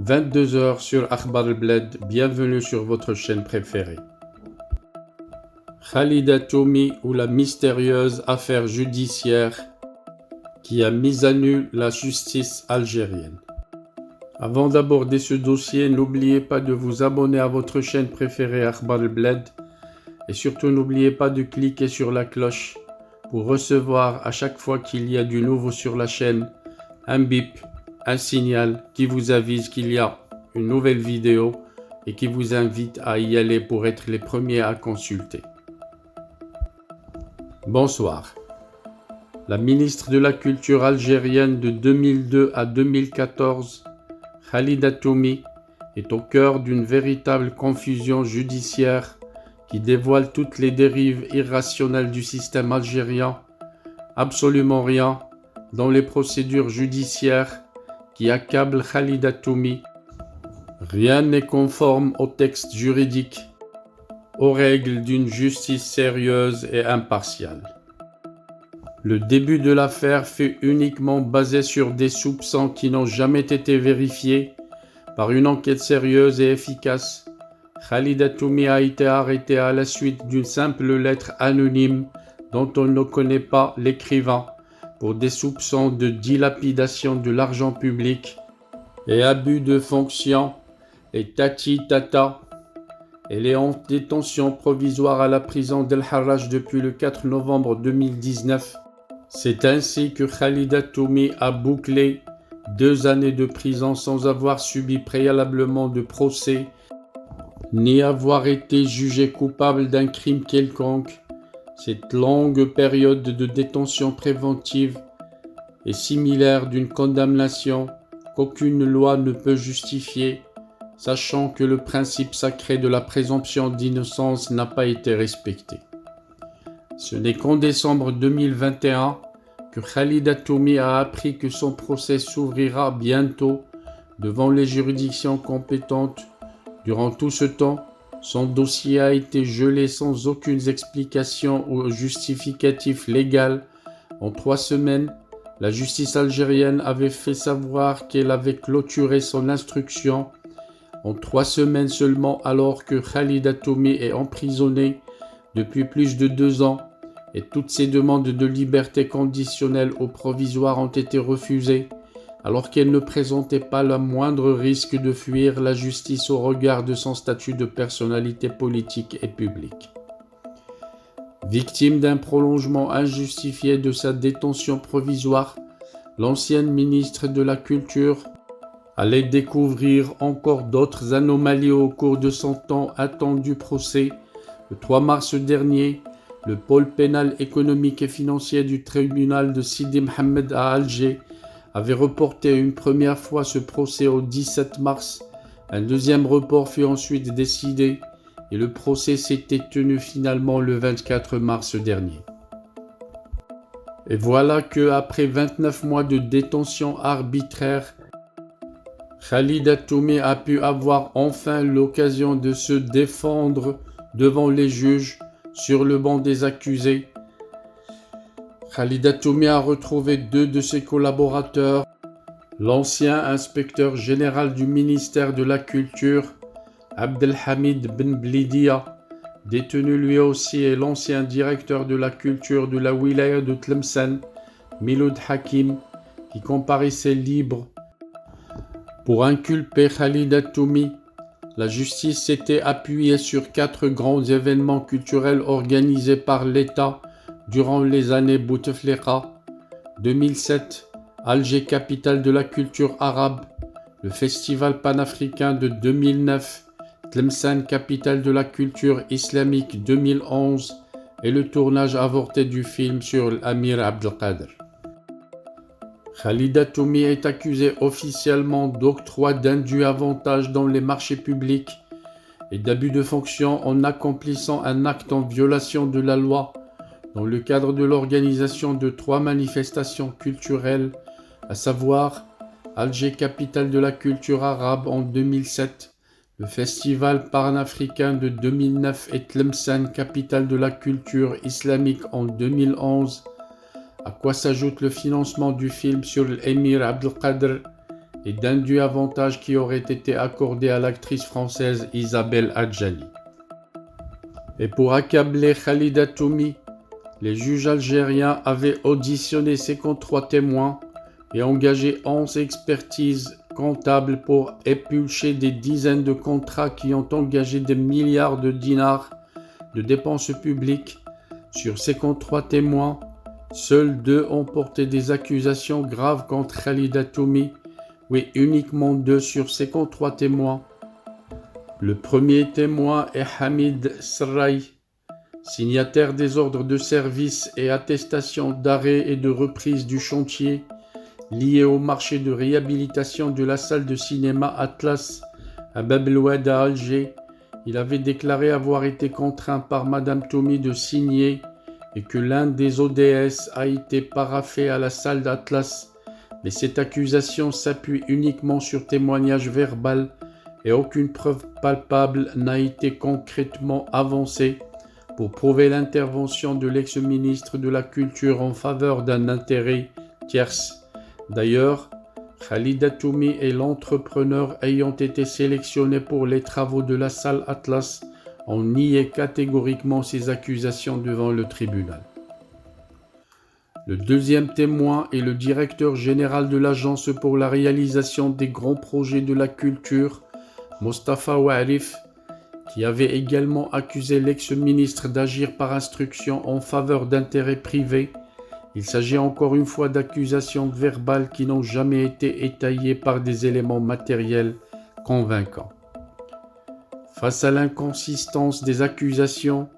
22 heures sur Akhbar al-Bled, bienvenue sur votre chaîne préférée. Khalida Toumi ou la mystérieuse affaire judiciaire qui a mis à nu la justice algérienne. Avant d'aborder ce dossier, n'oubliez pas de vous abonner à votre chaîne préférée Akhbar al-Bled et surtout n'oubliez pas de cliquer sur la cloche pour recevoir à chaque fois qu'il y a du nouveau sur la chaîne un bip, un signal qui vous avise qu'il y a une nouvelle vidéo et qui vous invite à y aller pour être les premiers à consulter. Bonsoir. La ministre de la Culture algérienne de 2002 à 2014, Khalida Toumi, est au cœur d'une véritable confusion judiciaire qui dévoile toutes les dérives irrationnelles du système algérien. Absolument rien dans les procédures judiciaires qui accablent Khalida Toumi. Rien n'est conforme au texte juridique, aux règles d'une justice sérieuse et impartiale. Le début de l'affaire fut uniquement basé sur des soupçons qui n'ont jamais été vérifiés par une enquête sérieuse et efficace. Khalida Toumi a été arrêtée à la suite d'une simple lettre anonyme dont on ne connaît pas l'écrivain pour des soupçons de dilapidation de l'argent public et abus de fonction et tati-tata. Elle est en détention provisoire à la prison d'El Harrach depuis le 4 novembre 2019. C'est ainsi que Khalida Toumi a bouclé 2 années de prison sans avoir subi préalablement de procès ni avoir été jugée coupable d'un crime quelconque. Cette longue période de détention préventive est similaire d'une condamnation qu'aucune loi ne peut justifier, sachant que le principe sacré de la présomption d'innocence n'a pas été respecté. Ce n'est qu'en décembre 2021 que Khalida Toumi a appris que son procès s'ouvrira bientôt devant les juridictions compétentes. Durant tout ce temps, son dossier a été gelé sans aucune explication ou justificatif légal. En 3 semaines, la justice algérienne avait fait savoir qu'elle avait clôturé son instruction. En 3 semaines seulement, alors que Khalida Toumi est emprisonnée depuis plus de 2 ans et toutes ses demandes de liberté conditionnelle ou provisoire ont été refusées, alors qu'elle ne présentait pas le moindre risque de fuir la justice au regard de son statut de personnalité politique et publique. Victime d'un prolongement injustifié de sa détention provisoire, l'ancienne ministre de la Culture allait découvrir encore d'autres anomalies au cours de son temps attendu procès. Le 3 mars dernier, le pôle pénal économique et financier du tribunal de Sidi Mohamed à Alger avait reporté une première fois ce procès au 17 mars. Un deuxième report fut ensuite décidé et le procès s'était tenu finalement le 24 mars dernier. Et voilà que, après 29 mois de détention arbitraire, Khalida Toumi a pu avoir enfin l'occasion de se défendre devant les juges sur le banc des accusés. Khalida Toumi a retrouvé 2 de ses collaborateurs, l'ancien inspecteur général du ministère de la Culture, Abdelhamid Ben Blidia, détenu lui aussi, et l'ancien directeur de la culture de la wilaya de Tlemcen, Miloud Hakim, qui comparaissait libre. Pour inculper Khalida Toumi, la justice s'était appuyée sur 4 grands événements culturels organisés par l'État durant les années Bouteflika. 2007, Alger, capitale de la culture arabe. Le festival panafricain de 2009, Tlemcen, capitale de la culture islamique 2011, et le tournage avorté du film sur l'Amir Abdelkader. Khalida Toumi est accusée officiellement d'octroi d'indus avantages dans les marchés publics et d'abus de fonction en accomplissant un acte en violation de la loi dans le cadre de l'organisation de 3 manifestations culturelles, à savoir Alger, capitale de la culture arabe en 2007, le festival panafricain de 2009 et Tlemcen, capitale de la culture islamique en 2011, à quoi s'ajoute le financement du film sur l'émir Abdelkader et d'indus avantages qui auraient été accordés à l'actrice française Isabelle Adjani. Et pour accabler Khalida Toumi, les juges algériens avaient auditionné 53 témoins et engagé 11 expertises comptables pour éplucher des dizaines de contrats qui ont engagé des milliards de dinars de dépenses publiques. Sur 53 témoins, seuls 2 ont porté des accusations graves contre Khalida Toumi, oui, uniquement 2 sur 53 témoins. Le premier témoin est Hamid Sraï, signataire des ordres de service et attestations d'arrêt et de reprise du chantier lié au marché de réhabilitation de la salle de cinéma Atlas à Bab el Oued à Alger. Il avait déclaré avoir été contraint par Madame Toumi de signer et que l'un des ODS a été paraphé à la salle d'Atlas, mais cette accusation s'appuie uniquement sur témoignage verbal et aucune preuve palpable n'a été concrètement avancée pour prouver l'intervention de l'ex-ministre de la Culture en faveur d'un intérêt tierce. D'ailleurs, Khalida Toumi et l'entrepreneur ayant été sélectionnés pour les travaux de la salle Atlas ont nié catégoriquement ces accusations devant le tribunal. Le deuxième témoin est le directeur général de l'Agence pour la réalisation des grands projets de la culture, Mostafa Ouarif, qui avait également accusé l'ex-ministre d'agir par instruction en faveur d'intérêts privés. Il s'agit encore une fois d'accusations verbales qui n'ont jamais été étayées par des éléments matériels convaincants. Face à l'inconsistance des accusations,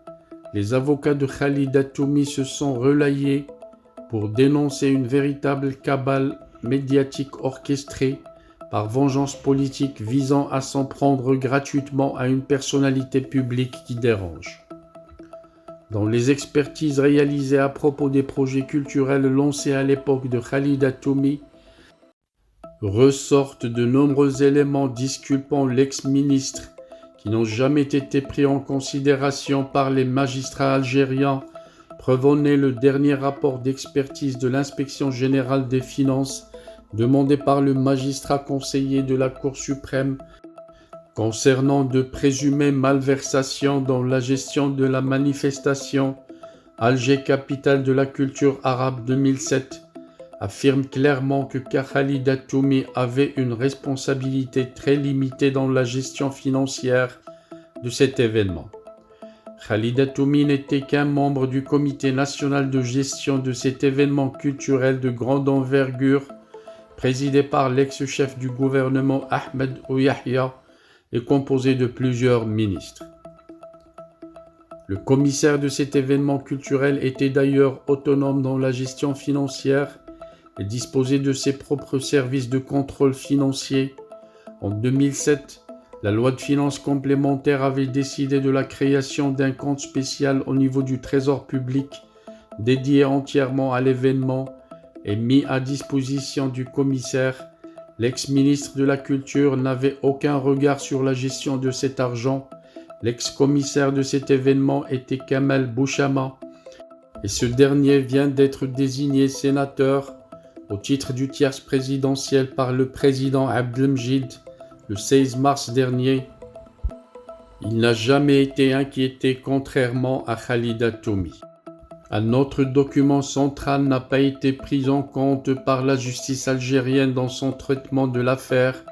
les avocats de Khalida Toumi se sont relayés pour dénoncer une véritable cabale médiatique orchestrée par vengeance politique visant à s'en prendre gratuitement à une personnalité publique qui dérange. Dans les expertises réalisées à propos des projets culturels lancés à l'époque de Khalida Toumi, ressortent de nombreux éléments disculpant l'ex-ministre qui n'ont jamais été pris en considération par les magistrats algériens, preuve en est le dernier rapport d'expertise de l'Inspection générale des finances demandé par le magistrat conseiller de la Cour suprême concernant de présumées malversations dans la gestion de la manifestation Alger capitale de la culture arabe 2007, affirme clairement que Khalida Toumi avait une responsabilité très limitée dans la gestion financière de cet événement. Khalida Toumi n'était qu'un membre du comité national de gestion de cet événement culturel de grande envergure, présidé par l'ex-chef du gouvernement Ahmed Ouyahia et composé de plusieurs ministres. Le commissaire de cet événement culturel était d'ailleurs autonome dans la gestion financière et disposait de ses propres services de contrôle financier. En 2007, la loi de finances complémentaire avait décidé de la création d'un compte spécial au niveau du Trésor public dédié entièrement à l'événement et mis à disposition du commissaire. L'ex-ministre de la Culture n'avait aucun regard sur la gestion de cet argent. L'ex-commissaire de cet événement était Kamal Bouchama et ce dernier vient d'être désigné sénateur au titre du tiers présidentiel par le président Abdelmjid le 16 mars dernier. Il n'a jamais été inquiété contrairement à Khalida Toumi. Un autre document central n'a pas été pris en compte par la justice algérienne dans son traitement de l'affaire.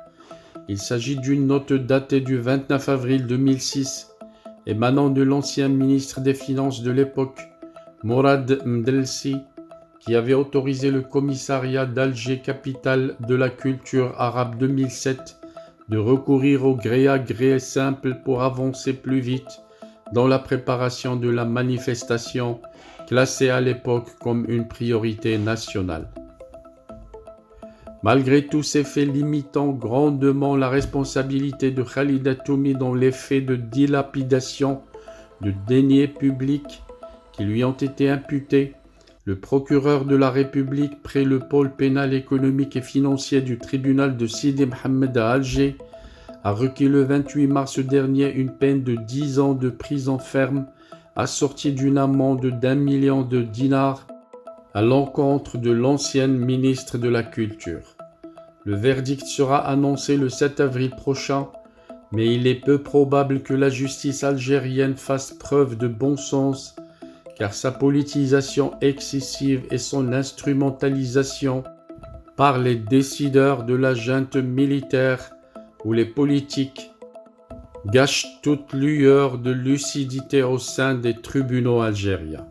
Il s'agit d'une note datée du 29 avril 2006, émanant de l'ancien ministre des Finances de l'époque, Mourad Mdelsi, qui avait autorisé le commissariat d'Alger capitale de la culture arabe 2007 de recourir au gré à gré simple pour avancer plus vite dans la préparation de la manifestation classée à l'époque comme une priorité nationale. Malgré tous ces faits limitant grandement la responsabilité de Khalida Toumi dans les faits de dilapidation de deniers publics qui lui ont été imputés, le procureur de la République près le pôle pénal économique et financier du tribunal de Sidi Mohamed à Alger a requis le 28 mars dernier une peine de 10 ans de prison ferme assortie d'une amende d'1 million de dinars à l'encontre de l'ancienne ministre de la Culture. Le verdict sera annoncé le 7 avril prochain, mais il est peu probable que la justice algérienne fasse preuve de bon sens, car sa politisation excessive et son instrumentalisation par les décideurs de la junte militaire ou les politiques gâchent toute lueur de lucidité au sein des tribunaux algériens.